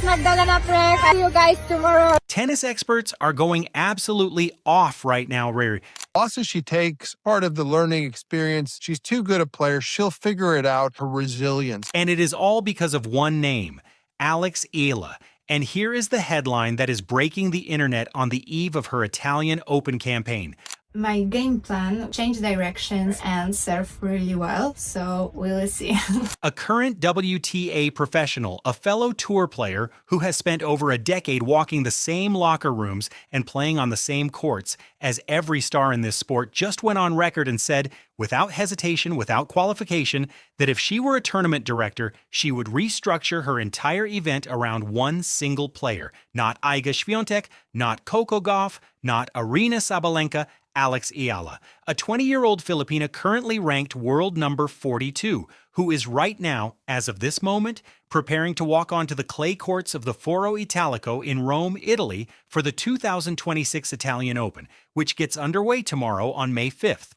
Magdalena Fręch. See you guys tomorrow. Tennis experts are going absolutely off right now, Riri. Losses she takes, part of the learning experience. She's too good a player. She'll figure it out, her resilience. And it is all because of one name, Alex Eala. And here is the headline that is breaking the internet on the eve of her Italian Open campaign. My game plan changed directions and serve really well, so we'll see. A current WTA professional, a fellow tour player who has spent over a decade walking the same locker rooms and playing on the same courts as every star in this sport, just went on record and said, without hesitation, without qualification, that if she were a tournament director, she would restructure her entire event around one single player. Not Iga Świątek, not Coco Gauff, not Aryna Sabalenka, Alex Eala, a 20-year-old Filipina currently ranked world number 42, who is right now, as of this moment, preparing to walk onto the clay courts of the Foro Italico in Rome, Italy, for the 2026 Italian Open, which gets underway tomorrow on May 5th.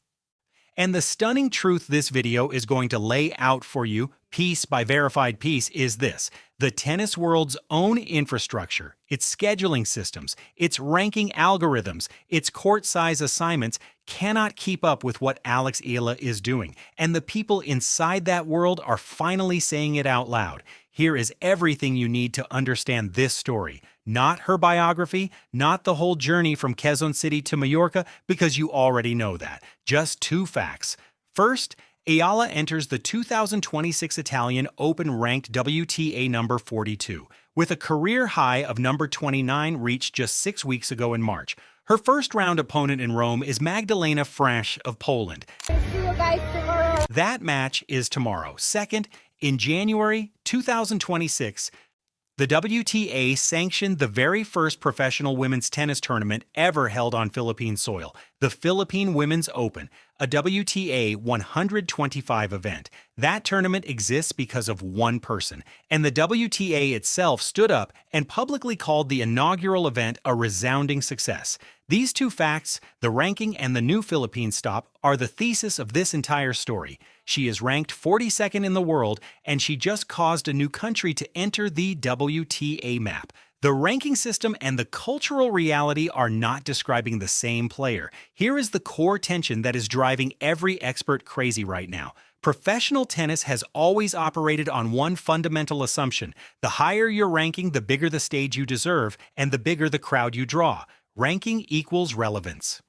And the stunning truth this video is going to lay out for you, piece by verified piece, is this. The tennis world's own infrastructure, its scheduling systems, its ranking algorithms, its court size assignments cannot keep up with what Alex Eala is doing. And the people inside that world are finally saying it out loud. Here is everything you need to understand this story. Not her biography, not the whole journey from Quezon City to Mallorca, because you already know that. Just two facts. First, Eala enters the 2026 Italian Open ranked WTA number 42, with a career high of number 29 reached just 6 weeks ago in March. Her first round opponent in Rome is Magdalena Fręch of Poland. See you guys tomorrow. That match is tomorrow. Second, in January 2026, the WTA sanctioned the very first professional women's tennis tournament ever held on Philippine soil, the Philippine Women's Open, a WTA 125 event. That tournament exists because of one person, and the WTA itself stood up and publicly called the inaugural event a resounding success. These two facts, the ranking and the new Philippine stop, are the thesis of this entire story. She is ranked 42nd in the world, and she just caused a new country to enter the WTA map. The ranking system and the cultural reality are not describing the same player. Here is the core tension that is driving every expert crazy right now. Professional tennis has always operated on one fundamental assumption. The higher your ranking, the bigger the stage you deserve, and the bigger the crowd you draw. Ranking equals relevance.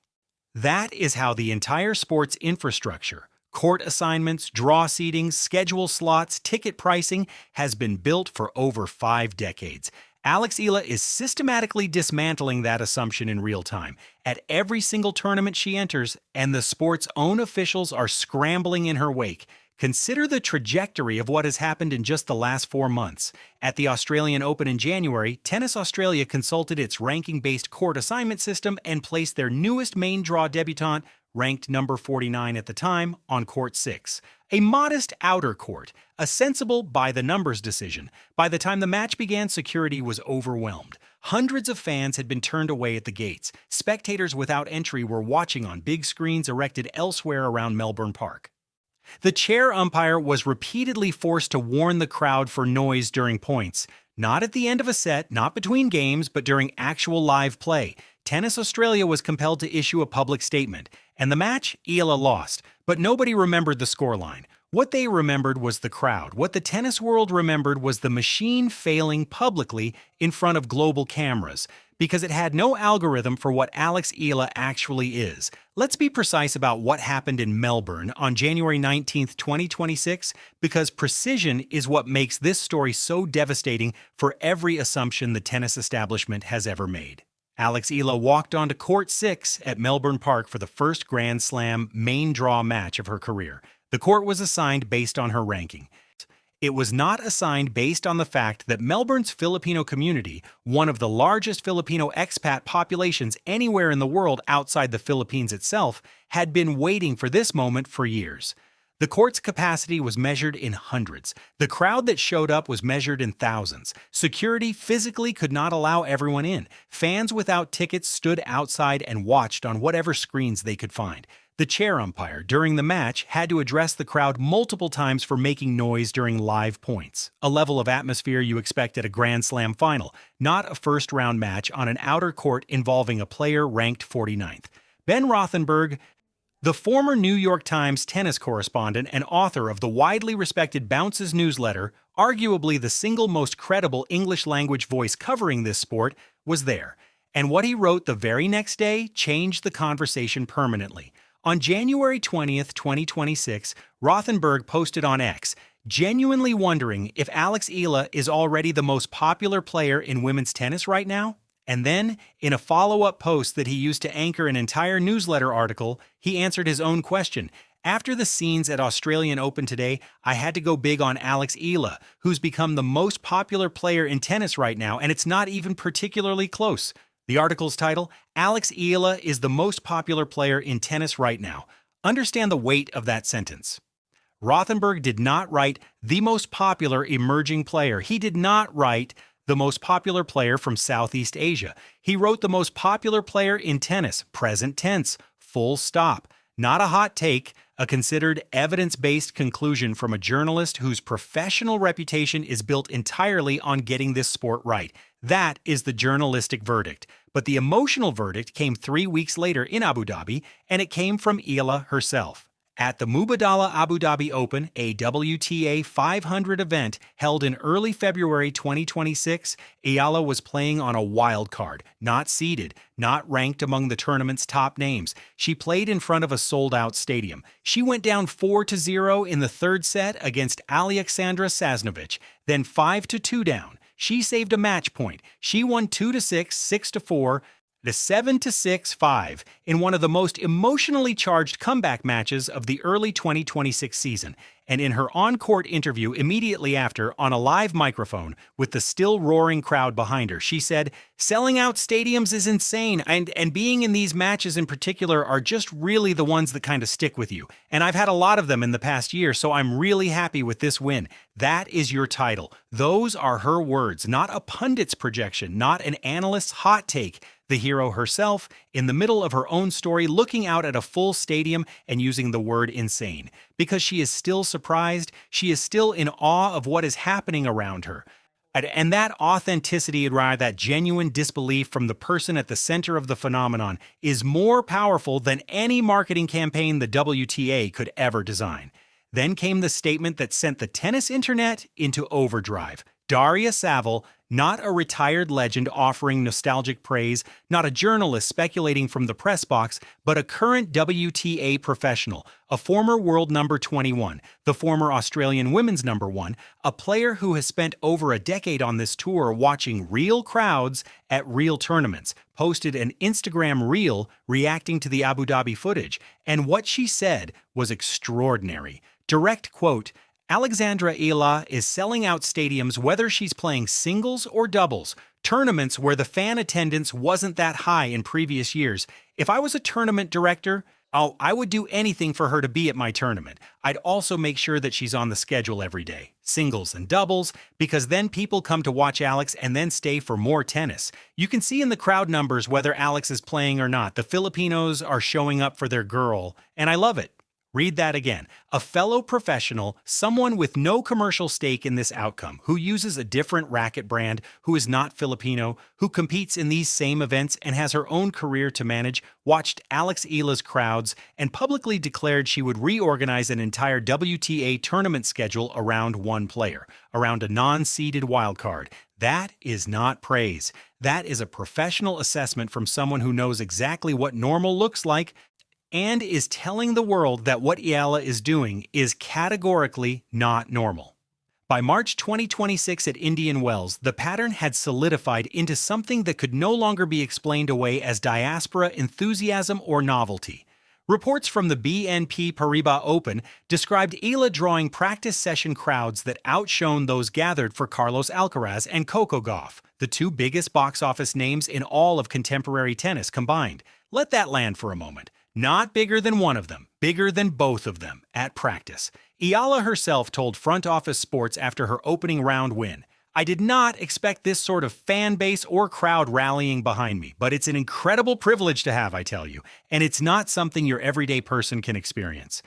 That is how the entire sport's infrastructure, court assignments, draw seedings, schedule slots, ticket pricing, has been built for over 5 decades. Alex Eala is systematically dismantling that assumption in real time at every single tournament she enters, and the sport's own officials are scrambling in her wake. Consider the trajectory of what has happened in just the last 4 months. At the Australian Open in January, Tennis Australia consulted its ranking-based court assignment system and placed their newest main draw debutante, ranked number 49 at the time, on court 6. A modest outer court, a sensible by-the-numbers decision. By the time the match began, security was overwhelmed. Hundreds of fans had been turned away at the gates. Spectators without entry were watching on big screens erected elsewhere around Melbourne Park. The chair umpire was repeatedly forced to warn the crowd for noise during points. Not at the end of a set, not between games, but during actual live play. Tennis Australia was compelled to issue a public statement, and the match, Eala lost, but nobody remembered the scoreline. What they remembered was the crowd. What the tennis world remembered was the machine failing publicly in front of global cameras, because it had no algorithm for what Alex Eala actually is. Let's be precise about what happened in Melbourne on January 19, 2026, because precision is what makes this story so devastating for every assumption the tennis establishment has ever made. Alex Eala walked onto court 6 at Melbourne Park for the first Grand Slam main draw match of her career. The court was assigned based on her ranking. It was not assigned based on the fact that Melbourne's Filipino community, one of the largest Filipino expat populations anywhere in the world outside the Philippines itself, had been waiting for this moment for years. The court's capacity was measured in hundreds. The crowd that showed up was measured in thousands. Security physically could not allow everyone in. Fans without tickets stood outside and watched on whatever screens they could find. The chair umpire during the match had to address the crowd multiple times for making noise during live points, a level of atmosphere you expect at a Grand Slam final, not a first-round match on an outer court involving a player ranked 49th. Ben Rothenberg, the former New York Times tennis correspondent and author of the widely respected Bounces newsletter, arguably the single most credible English-language voice covering this sport, was there. And what he wrote the very next day changed the conversation permanently. On January 20th, 2026, Rothenberg posted on X, genuinely wondering if Alex Eala is already the most popular player in women's tennis right now. And then, in a follow-up post that he used to anchor an entire newsletter article, he answered his own question. After the scenes at Australian Open today, I had to go big on Alex Eala, who's become the most popular player in tennis right now, and it's not even particularly close. The article's title, Alex Eala is the most popular player in tennis right now. Understand the weight of that sentence. Rothenberg did not write the most popular emerging player. He did not write the most popular player from Southeast Asia. He wrote the most popular player in tennis, present tense, full stop. Not a hot take, a considered evidence-based conclusion from a journalist whose professional reputation is built entirely on getting this sport right. That is the journalistic verdict. But the emotional verdict came 3 weeks later in Abu Dhabi, and it came from Eala herself. At the Mubadala Abu Dhabi Open, a WTA 500 event held in early February 2026, Eala was playing on a wild card, not seeded, not ranked among the tournament's top names. She played in front of a sold-out stadium. She went down 4-0 in the third set against Alexandra Sasnovich, then 5-2 down. She saved a match point. She won 2-6, 6-4, to 7-6-5 in one of the most emotionally charged comeback matches of the early 2026 season. And in her on-court interview immediately after, on a live microphone, with the still roaring crowd behind her, she said, "Selling out stadiums is insane, and being in these matches in particular are just really the ones that kind of stick with you. And I've had a lot of them in the past year, so I'm really happy with this win." That is your title. Those are her words, not a pundit's projection, not an analyst's hot take. The hero herself, in the middle of her own story, looking out at a full stadium and using the word insane. Because she is still surprised, she is still in awe of what is happening around her. And that authenticity, that genuine disbelief from the person at the center of the phenomenon is more powerful than any marketing campaign the WTA could ever design. Then came the statement that sent the tennis internet into overdrive. Daria Saville, not a retired legend offering nostalgic praise, not a journalist speculating from the press box, but a current WTA professional, a former world number 21, the former Australian women's number 1, a player who has spent over a decade on this tour watching real crowds at real tournaments, posted an Instagram reel reacting to the Abu Dhabi footage, and what she said was extraordinary. Direct quote, "Alexandra Eala is selling out stadiums whether she's playing singles or doubles, tournaments where the fan attendance wasn't that high in previous years. If I was a tournament director, I would do anything for her to be at my tournament. I'd also make sure that she's on the schedule every day, singles and doubles, because then people come to watch Alex and then stay for more tennis. You can see in the crowd numbers whether Alex is playing or not. The Filipinos are showing up for their girl, and I love it." Read that again. A fellow professional, someone with no commercial stake in this outcome, who uses a different racket brand, who is not Filipino, who competes in these same events and has her own career to manage, watched Alex Eala's crowds and publicly declared she would reorganize an entire WTA tournament schedule around one player, around a non-seeded wildcard. That is not praise. That is a professional assessment from someone who knows exactly what normal looks like, and is telling the world that what Eala is doing is categorically not normal. By March 2026 at Indian Wells, the pattern had solidified into something that could no longer be explained away as diaspora enthusiasm or novelty. Reports from the BNP Paribas Open described Eala drawing practice session crowds that outshone those gathered for Carlos Alcaraz and Coco Gauff, the two biggest box office names in all of contemporary tennis combined. Let that land for a moment. Not bigger than one of them, bigger than both of them at practice. Eala herself told Front Office Sports after her opening round win, I did not expect this sort of fan base or crowd rallying behind me, but it's an incredible privilege to have, I tell you, and it's not something your everyday person can experience.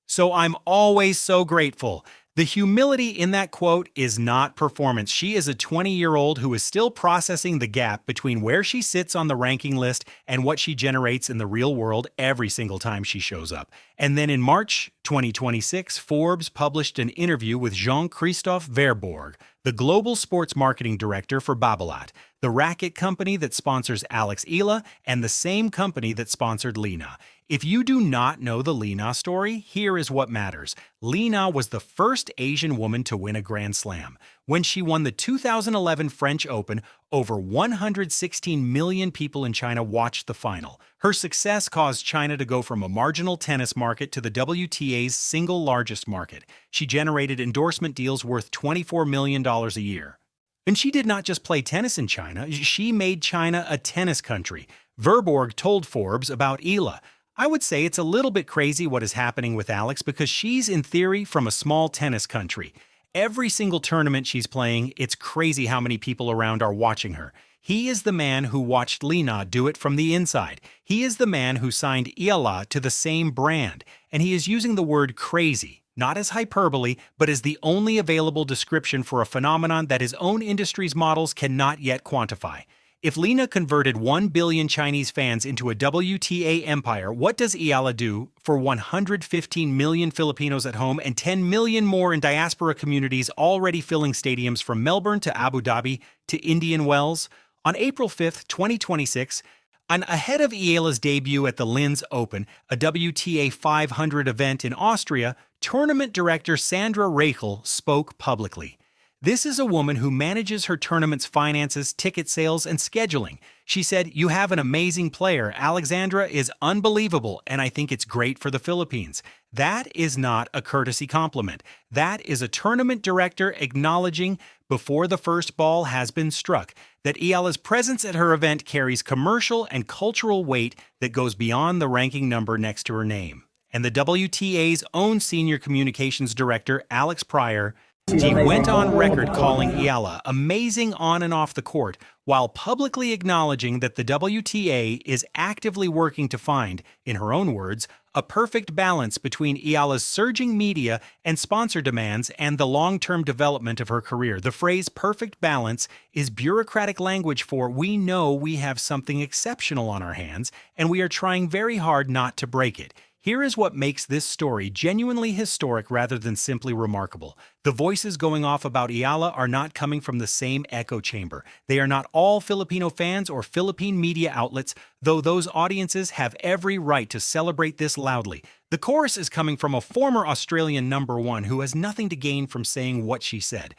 So I'm always so grateful. The humility in that quote is not performance. She is a 20-year-old who is still processing the gap between where she sits on the ranking list and what she generates in the real world every single time she shows up. And then in March 2026, Forbes published an interview with Jean-Christophe Verbourg, the global sports marketing director for Babolat, the racket company that sponsors Alex Eala and the same company that sponsored Lena. If you do not know the Lena story, here is what matters. Lena was the first Asian woman to win a Grand Slam. When she won the 2011 French Open, over 116 million people in China watched the final. Her success caused China to go from a marginal tennis market to the WTA's single largest market. She generated endorsement deals worth $24 million a year. And she did not just play tennis in China, she made China a tennis country. Verbourg told Forbes about Eala. I would say it's a little bit crazy what is happening with Alex because she's, in theory, from a small tennis country. Every single tournament she's playing, it's crazy how many people around are watching her. He is the man who watched Lena do it from the inside. He is the man who signed Eala to the same brand. And he is using the word crazy, not as hyperbole, but as the only available description for a phenomenon that his own industry's models cannot yet quantify. If Lena converted 1 billion Chinese fans into a WTA empire, what does Eala do for 115 million Filipinos at home and 10 million more in diaspora communities already filling stadiums from Melbourne to Abu Dhabi to Indian Wells? On April 5, 2026, and ahead of Eala's debut at the Linz Open, a WTA 500 event in Austria, tournament director Sandra Reichel spoke publicly. This is a woman who manages her tournament's finances, ticket sales, and scheduling. She said, "You have an amazing player. Alexandra is unbelievable, and I think it's great for the Philippines." That is not a courtesy compliment. That is a tournament director acknowledging, before the first ball has been struck, that Eala's presence at her event carries commercial and cultural weight that goes beyond the ranking number next to her name. And the WTA's own senior communications director, Alex Pryor, he went on record calling Eala amazing on and off the court, while publicly acknowledging that the WTA is actively working to find, in her own words, a perfect balance between Eala's surging media and sponsor demands and the long-term development of her career. The phrase perfect balance is bureaucratic language for we know we have something exceptional on our hands, and we are trying very hard not to break it. Here is what makes this story genuinely historic rather than simply remarkable. The voices going off about Eala are not coming from the same echo chamber. They are not all Filipino fans or Philippine media outlets, though those audiences have every right to celebrate this loudly. The chorus is coming from a former Australian #1 who has nothing to gain from saying what she said.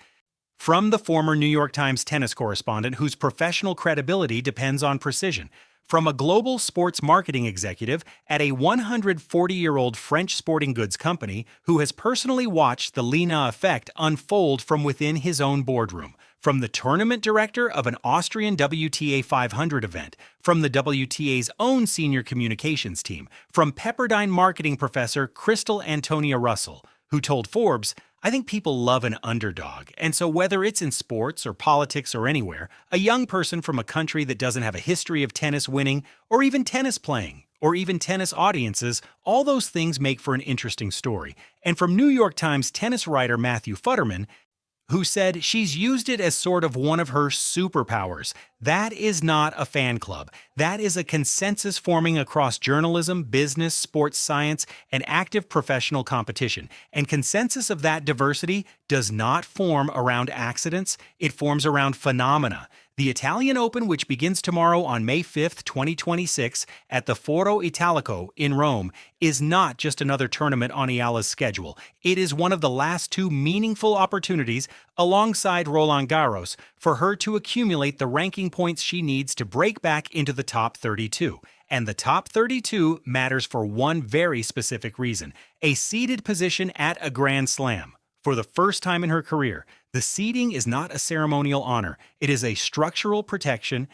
From the former New York Times tennis correspondent whose professional credibility depends on precision. From a global sports marketing executive at a 140-year-old French sporting goods company who has personally watched the Lena effect unfold from within his own boardroom. From the tournament director of an Austrian WTA 500 event. From the WTA's own senior communications team. From Pepperdine marketing professor Crystal Antonia Russell, who told Forbes, "I think people love an underdog, and so whether it's in sports or politics or anywhere, a young person from a country that doesn't have a history of tennis winning, or even tennis playing, or even tennis audiences, all those things make for an interesting story." And from New York Times tennis writer Matthew Futterman, who said she's used it as sort of one of her superpowers. That is not a fan club. That is a consensus forming across journalism, business, sports science, and active professional competition. And consensus of that diversity does not form around accidents, it forms around phenomena. The Italian Open, which begins tomorrow on May 5th, 2026, at the Foro Italico in Rome, is not just another tournament on Eala's schedule. It is one of the last two meaningful opportunities, alongside Roland Garros, for her to accumulate the ranking points she needs to break back into the top 32. And the top 32 matters for one very specific reason: a seeded position at a Grand Slam. For the first time in her career, the seeding is not a ceremonial honor. It is a structural protection.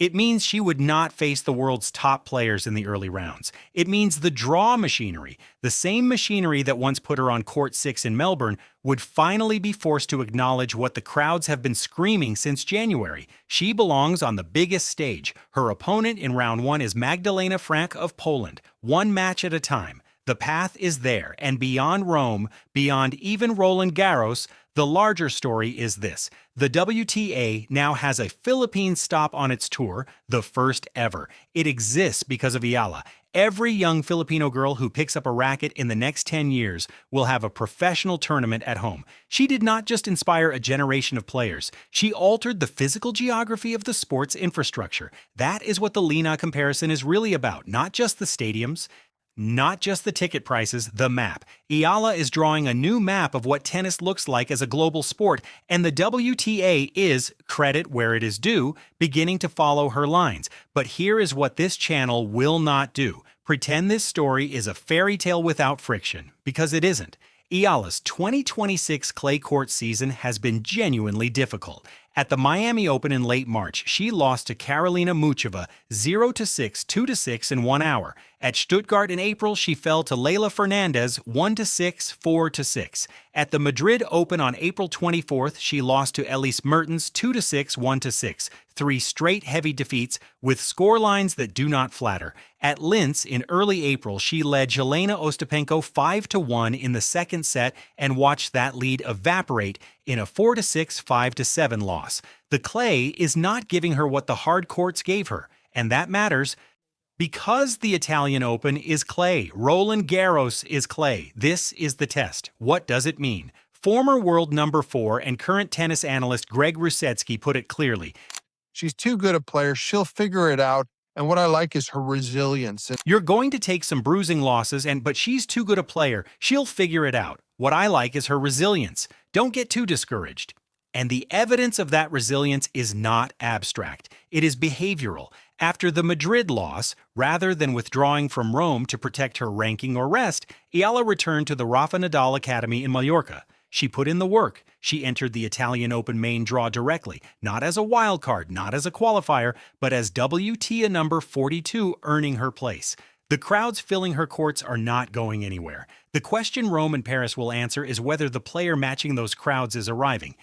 It means she would not face the world's top players in the early rounds. It means the draw machinery, the same machinery that once put her on court 6 in Melbourne, would finally be forced to acknowledge what the crowds have been screaming since January. She belongs on the biggest stage. Her opponent in round 1 is Magdalena Fręch of Poland, one match at a time. The path is there, and beyond Rome, beyond even Roland Garros, the larger story is this. The WTA now has a Philippine stop on its tour, the first ever. It exists because of Eala. Every young Filipino girl who picks up a racket in the next 10 years will have a professional tournament at home. She did not just inspire a generation of players. She altered the physical geography of the sport's infrastructure. That is what the Lina comparison is really about, not just the stadiums. Not just the ticket prices, the map. Eala is drawing a new map of what tennis looks like as a global sport, and the WTA is, credit where it is due, beginning to follow her lines. But here is what this channel will not do. Pretend this story is a fairy tale without friction, because it isn't. Eala's 2026 clay court season has been genuinely difficult. At the Miami Open in late March, she lost to Karolina Muchova 0-6, 2-6 in 1 hour. At Stuttgart in April, she fell to Leylah Fernandez 1-6, 4-6. At the Madrid Open on April 24th, she lost to Elise Mertens 2-6, 1-6. 3 straight heavy defeats with scorelines that do not flatter. At Linz in early April, she led Jelena Ostapenko 5-1 in the second set and watched that lead evaporate in a 4-6, 5-7 loss. The clay is not giving her what the hard courts gave her, and that matters because the Italian Open is clay. Roland Garros is clay. This is the test. What does it mean? Former world number 4 and current tennis analyst Greg Rusetsky put it clearly. She's too good a player. She'll figure it out. And what I like is her resilience. You're going to take some bruising losses, but she's too good a player. She'll figure it out. What I like is her resilience. Don't get too discouraged. And the evidence of that resilience is not abstract. It is behavioral. After the Madrid loss, rather than withdrawing from Rome to protect her ranking or rest, Eala returned to the Rafa Nadal Academy in Mallorca. She put in the work. She entered the Italian Open main draw directly, not as a wild card, not as a qualifier, but as WTA number 42, earning her place. The crowds filling her courts are not going anywhere. The question Rome and Paris will answer is whether the player matching those crowds is arriving.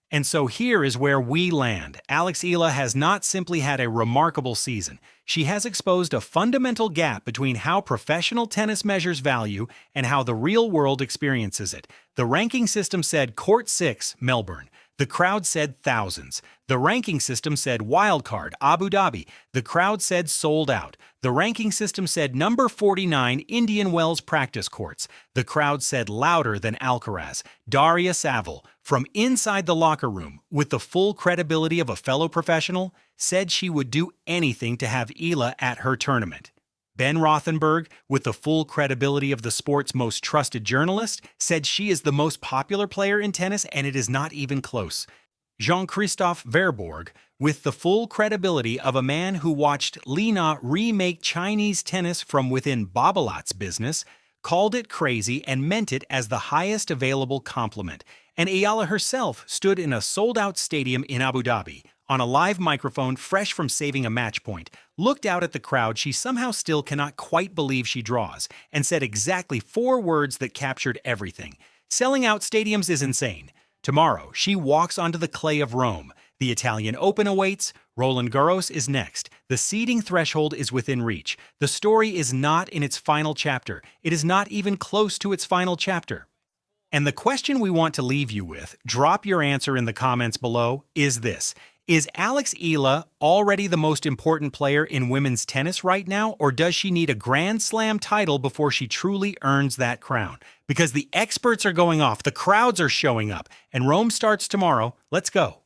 And so here is where we land. Alex Eala has not simply had a remarkable season. She has exposed a fundamental gap between how professional tennis measures value and how the real world experiences it. The ranking system said Court 6, Melbourne. The crowd said thousands. The ranking system said wildcard, Abu Dhabi. The crowd said sold out. The ranking system said number 49, Indian Wells practice courts. The crowd said louder than Alcaraz. Daria Saville, from inside the locker room, with the full credibility of a fellow professional, said she would do anything to have Eala at her tournament. Ben Rothenberg, with the full credibility of the sport's most trusted journalist, said she is the most popular player in tennis and it is not even close. Jean-Christophe Verbourg, with the full credibility of a man who watched Lina remake Chinese tennis from within Babolat's business, called it crazy and meant it as the highest available compliment. And Eala herself stood in a sold-out stadium in Abu Dhabi, on a live microphone fresh from saving a match point, looked out at the crowd she somehow still cannot quite believe she draws, and said exactly 4 words that captured everything. Selling out stadiums is insane. Tomorrow, she walks onto the clay of Rome. The Italian Open awaits. Roland Garros is next. The seeding threshold is within reach. The story is not in its final chapter. It is not even close to its final chapter. And the question we want to leave you with, drop your answer in the comments below, is this. Is Alex Eala already the most important player in women's tennis right now, or does she need a Grand Slam title before she truly earns that crown? Because the experts are going off, the crowds are showing up, and Rome starts tomorrow. Let's go.